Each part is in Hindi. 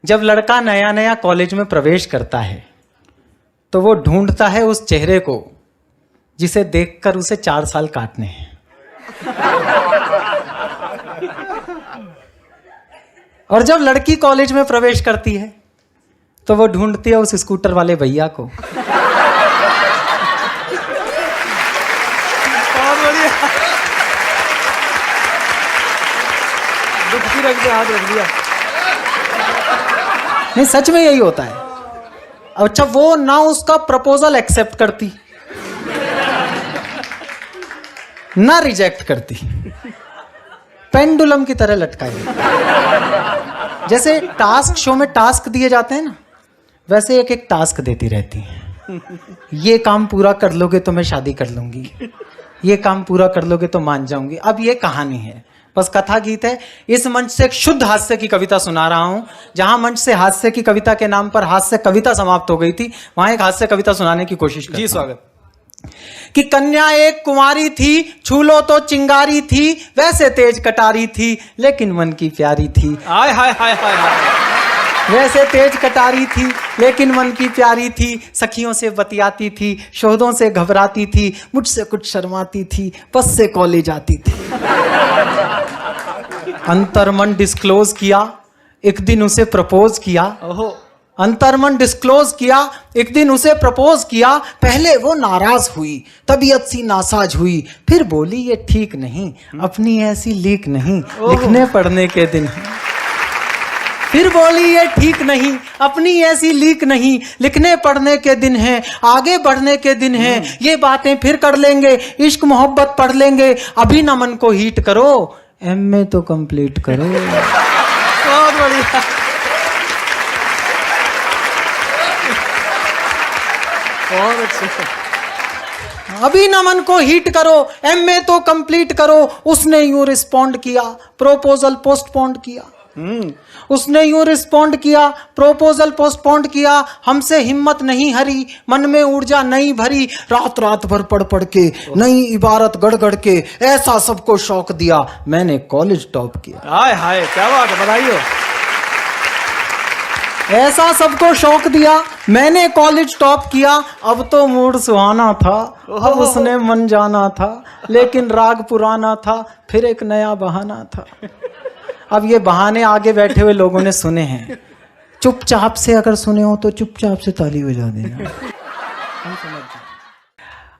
जब लड़का नया नया कॉलेज में प्रवेश करता है तो वो ढूंढता है उस चेहरे को जिसे देखकर उसे 4 साल काटने हैं। और जब लड़की कॉलेज में प्रवेश करती है तो वो ढूंढती है उस स्कूटर वाले भैया को। बहुत बढ़िया। डुबकी रख दिया, हाथ रख दिया। नहीं, सच में यही होता है। अच्छा, वो ना उसका प्रपोजल एक्सेप्ट करती ना रिजेक्ट करती, पेंडुलम की तरह लटकाई। जैसे टास्क शो में टास्क दिए जाते हैं ना, वैसे एक एक टास्क देती रहती है। ये काम पूरा कर लोगे तो मैं शादी कर लूंगी, ये काम पूरा कर लोगे तो मान जाऊंगी। अब ये कहानी है, बस कथा गीत है। इस मंच से एक शुद्ध हास्य की कविता सुना रहा हूं। जहां मंच से हास्य की कविता के नाम पर हास्य कविता समाप्त हो गई थी, वहां एक हास्य कविता सुनाने की कोशिश करता हूं। जी स्वागत। कि कन्या एक कुंवारी थी, छू लो तो चिंगारी थी, वैसे तेज कटारी थी लेकिन मन की प्यारी थी। हाय हाय हाय हाय हाय। वैसे तेज कटारी थी लेकिन मन की प्यारी थी, सखियों से बतियाती थी, शोधों से घबराती थी, मुझसे कुछ शर्माती थी, बस से कॉलेज आती थी। अंतर्मन डिस्क्लोज किया, एक दिन उसे प्रपोज किया। ओहो। अंतर्मन डिस्क्लोज किया, एक दिन उसे प्रपोज किया। पहले वो नाराज हुई, तबीयत सी नासाज हुई, फिर बोली ये ठीक नहीं, अपनी ऐसी लीक नहीं, लिखने पढ़ने के दिन है। फिर बोली ये ठीक नहीं, अपनी ऐसी लीक नहीं, लिखने पढ़ने के दिन है, आगे बढ़ने के दिन है, ये बातें फिर कर लेंगे, इश्क मोहब्बत पढ़ लेंगे, अभी न मन को हीट करो, एमए तो कंप्लीट करो। बहुत बढ़िया। बहुत अच्छा। अभी न मन को हीट करो, एमए तो कंप्लीट करो। उसने यूं रिस्पॉन्ड किया, प्रोपोजल पोस्टपोन्ड किया। उसने यूं रिस्पॉन्ड किया, प्रोपोजल पोस्टपोन्ड किया। हमसे हिम्मत नहीं हरी, मन में ऊर्जा नहीं भरी, रात रात भर पढ़ पढ़ के, नई इबारत गढ़ गढ़ के, ऐसा सबको शौक दिया, मैंने कॉलेज टॉप किया। हाय हाय, क्या बात है, बधाई हो। ऐसा सबको शौक दिया, मैंने कॉलेज टॉप किया। अब तो मूड सुहाना था, अब उसने मन जाना था, लेकिन राग पुराना था, फिर एक नया बहाना था। अब ये बहाने आगे बैठे हुए लोगों ने सुने हैं, चुपचाप से अगर सुने हो तो चुपचाप से ताली बजा देना।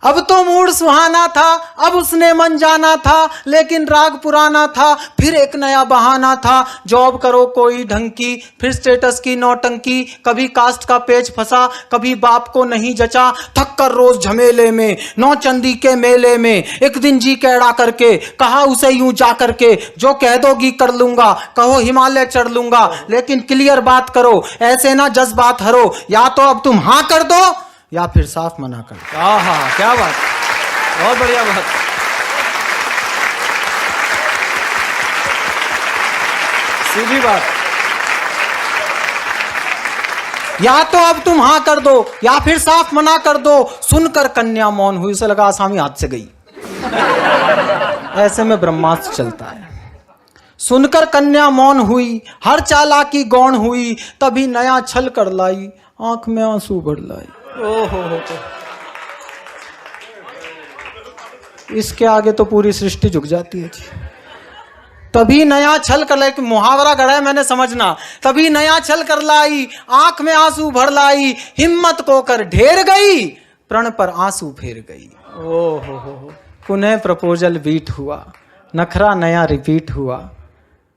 अब तो मूड सुहाना था, अब उसने मन जाना था, लेकिन राग पुराना था, फिर एक नया बहाना था। जॉब करो कोई ढंग की, फिर स्टेटस की नौटंकी, कभी कास्ट का पेच फंसा, कभी बाप को नहीं जचा, थक कर रोज झमेले में, नौचंदी के मेले में, एक दिन जी कैड़ा करके कहा उसे यूं जा करके, जो कह दोगी कर लूंगा, कहो हिमालय चढ़ लूंगा, लेकिन क्लियर बात करो, ऐसे ना जज्बात हरो, या तो अब तुम हाँ कर दो या फिर साफ मना कर दो। आहा, क्या बात, बहुत बढ़िया बात। सीधी बात। या तो अब तुम हाँ कर दो या फिर साफ मना कर दो। सुनकर कन्या मौन हुई, उसे लगा आसामी हाथ से गई। ऐसे में ब्रह्मास्त्र चलता है। सुनकर कन्या मौन हुई, हर चालाकी गौण हुई, तभी नया छल कर लाई, आंख में आंसू भर लाई। ओहो। इसके आगे तो पूरी सृष्टि झुक जाती है जी। तभी नया छल कर लाई, मुहावरा गढ़ा है मैंने, समझना। तभी नया छल कर लाई, आंख में आंसू भर लाई, हिम्मत को कर ढेर गई, प्रण पर आंसू फेर गई। ओहो। पुनः प्रपोजल बीट हुआ, नखरा नया रिपीट हुआ,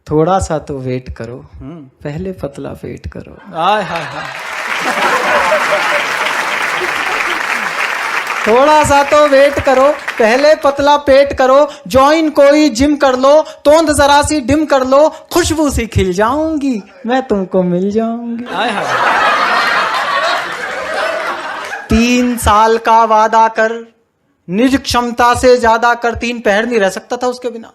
थोड़ा सा तो वेट करो, पहले पतला वेट करो। हाय हाय हाय। थोड़ा सा तो वेट करो, पहले पतला पेट करो, ज्वाइन कोई जिम कर लो, तोंद जरा सी डिम कर लो, खुशबू सी खिल जाऊंगी, मैं तुमको मिल जाऊंगी। हाय हाय। 3 साल का वादा कर, निज क्षमता से ज्यादा कर। 3 पहर नहीं रह सकता था उसके बिना।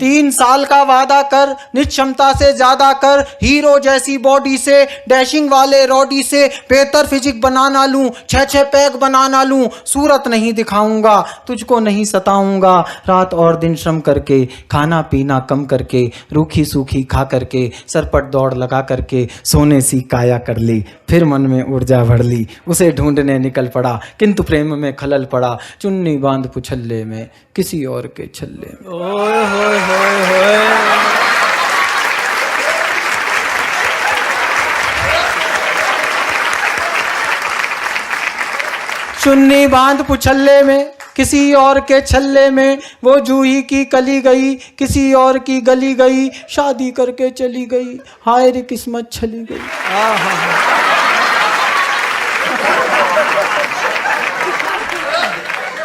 3 साल का वादा कर, निक्षमता से ज्यादा कर, हीरो जैसी बॉडी से, डैशिंग वाले रॉडी से, बेहतर फिजिक बनाना लूं, 6 पैक बनाना लूं, सूरत नहीं दिखाऊंगा, तुझको नहीं सताऊंगा, रात और दिन श्रम करके, खाना पीना कम करके, रूखी सूखी खा करके, सरपट दौड़ लगा करके, सोने सी काया कर ली, फिर मन में ऊर्जा भर ली, उसे ढूंढने निकल पड़ा, किंतु प्रेम में खलल पड़ा, चुन्नी बांध पुछल्ले में, किसी और के छल्ले में। ओए होए होए होए। चुन्नी बांध पुछल्ले में, किसी और के छल्ले में, वो जूही की कली गई, किसी और की गली गई, शादी करके चली गई, हाय रे किस्मत छली गई।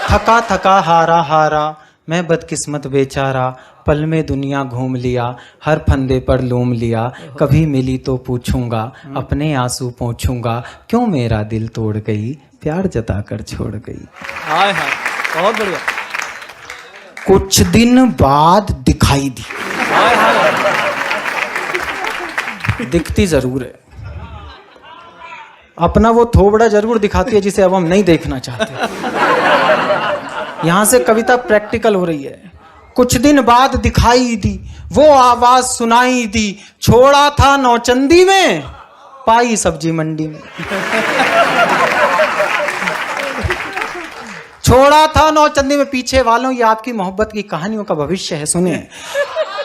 थका थका हारा हारा, मैं बदकिस्मत बेचारा, पल में दुनिया घूम लिया, हर फंदे पर लूम लिया, कभी मिली तो पूछूंगा, अपने आंसू पोंछूंगा, क्यों मेरा दिल तोड़ गई, प्यार जताकर छोड़ गई। हाय हाय, बहुत बढ़िया। कुछ दिन बाद दिखाई दी। हाय हाय। दिखती जरूर है, अपना वो थोबड़ा जरूर दिखाती है जिसे अब हम नहीं देखना चाहते। यहां से कविता प्रैक्टिकल हो रही है। कुछ दिन बाद दिखाई दी, वो आवाज सुनाई दी, छोड़ा था नौचंदी में, पाई सब्जी मंडी में। छोड़ा था नौचंदी में, पीछे वालों ये आपकी मोहब्बत की कहानियों का भविष्य है, सुनिए।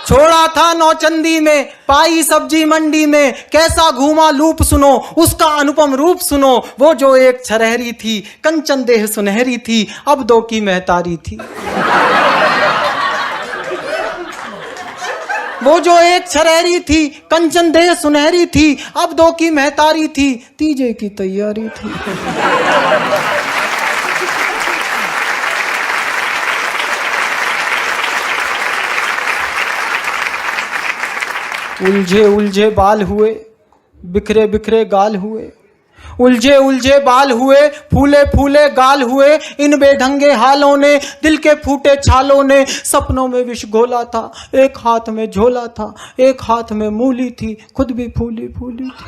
छोड़ा था नौचंदी में, पाई सब्जी मंडी में, कैसा घूमा लूप सुनो, उसका अनुपम रूप सुनो, वो जो एक छरहरी थी, कंचन देह सुनहरी थी, अब 2 की महतारी थी। वो जो एक छरहरी थी, कंचन देह सुनहरी थी, अब 2 की महतारी थी, तीजे की तैयारी थी। उलझे उलझे बाल हुए, बिखरे बिखरे गाल हुए, उलझे उलझे बाल हुए, फूले फूले गाल हुए, इन बेढंगे हालों ने, दिल के फूटे छालों ने, सपनों में विष घोला था, एक हाथ में झोला था, एक हाथ में मूली थी, खुद भी फूली फूली थी।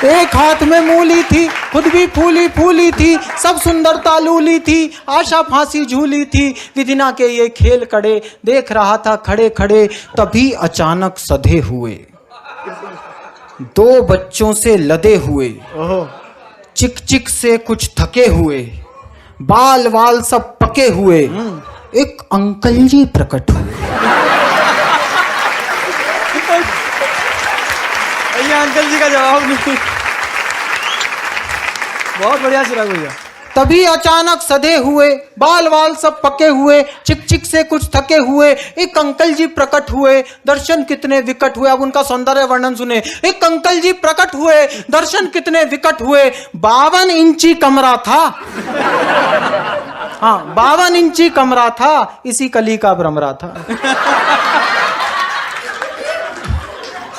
एक हाथ में मूली थी, खुद भी फूली फूली थी, सब सुंदरता लूली थी, आशा फांसी झूली थी, विधिना के ये खेल कड़े, देख रहा था खड़े खड़े, तभी अचानक सधे हुए, 2 बच्चों से लदे हुए, चिक चिक से कुछ थके हुए, बाल वाल सब पके हुए, एक अंकल जी प्रकट हुए। अंकल जी का जवाब नहीं। बहुत बढ़िया चिराग भैया। तभी अचानक सधे हुए, बाल वाल सब पके हुए, चिक चिक से कुछ थके हुए, एक अंकल जी प्रकट हुए, दर्शन कितने विकट हुए। अब उनका सौंदर्य वर्णन सुने। एक अंकल जी प्रकट हुए, दर्शन कितने विकट हुए, 52 इंची कमरा था। हाँ, 52 इंची कमरा था, इसी कली का भ्रमरा था।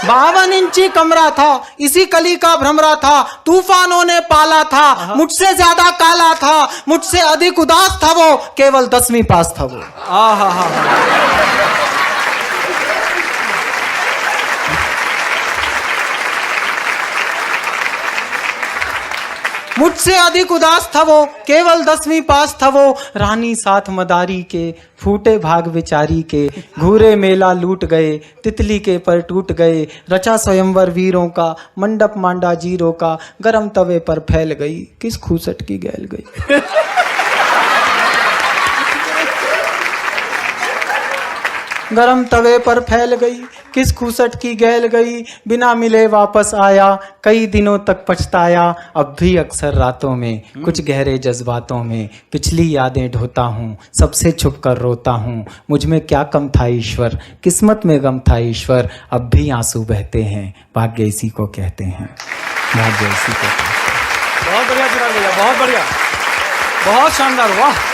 52 इंची कमरा था, इसी कली का भ्रमरा था, तूफानों ने पाला था, मुझसे ज्यादा काला था, मुझसे अधिक उदास था वो, केवल 10वीं पास था वो। मुझसे अधिक उदास था वो, केवल 10वीं पास था वो, रानी साथ मदारी के, फूटे भाग विचारी के, घूरे मेला लूट गए, तितली के पर टूट गए, रचा स्वयंवर वीरों का, मंडप मांडा जीरों का, गरम तवे पर फैल गई, किस खूसट की गैल गई। गरम तवे पर फैल गई, किस खूसट की गैल गई, बिना मिले वापस आया, कई दिनों तक पछताया, अब भी अक्सर रातों में, कुछ गहरे जज्बातों में, पिछली यादें ढोता हूँ, सबसे छुप कर रोता हूँ, मुझ में क्या कम था ईश्वर, किस्मत में गम था ईश्वर, अब भी आंसू बहते हैं, भाग्य इसी को कहते हैं, भाग्य इसी को कहते हैं। बहुत बढ़िया चिराग भैया, बहुत बढ़िया, बहुत शानदार, वाह।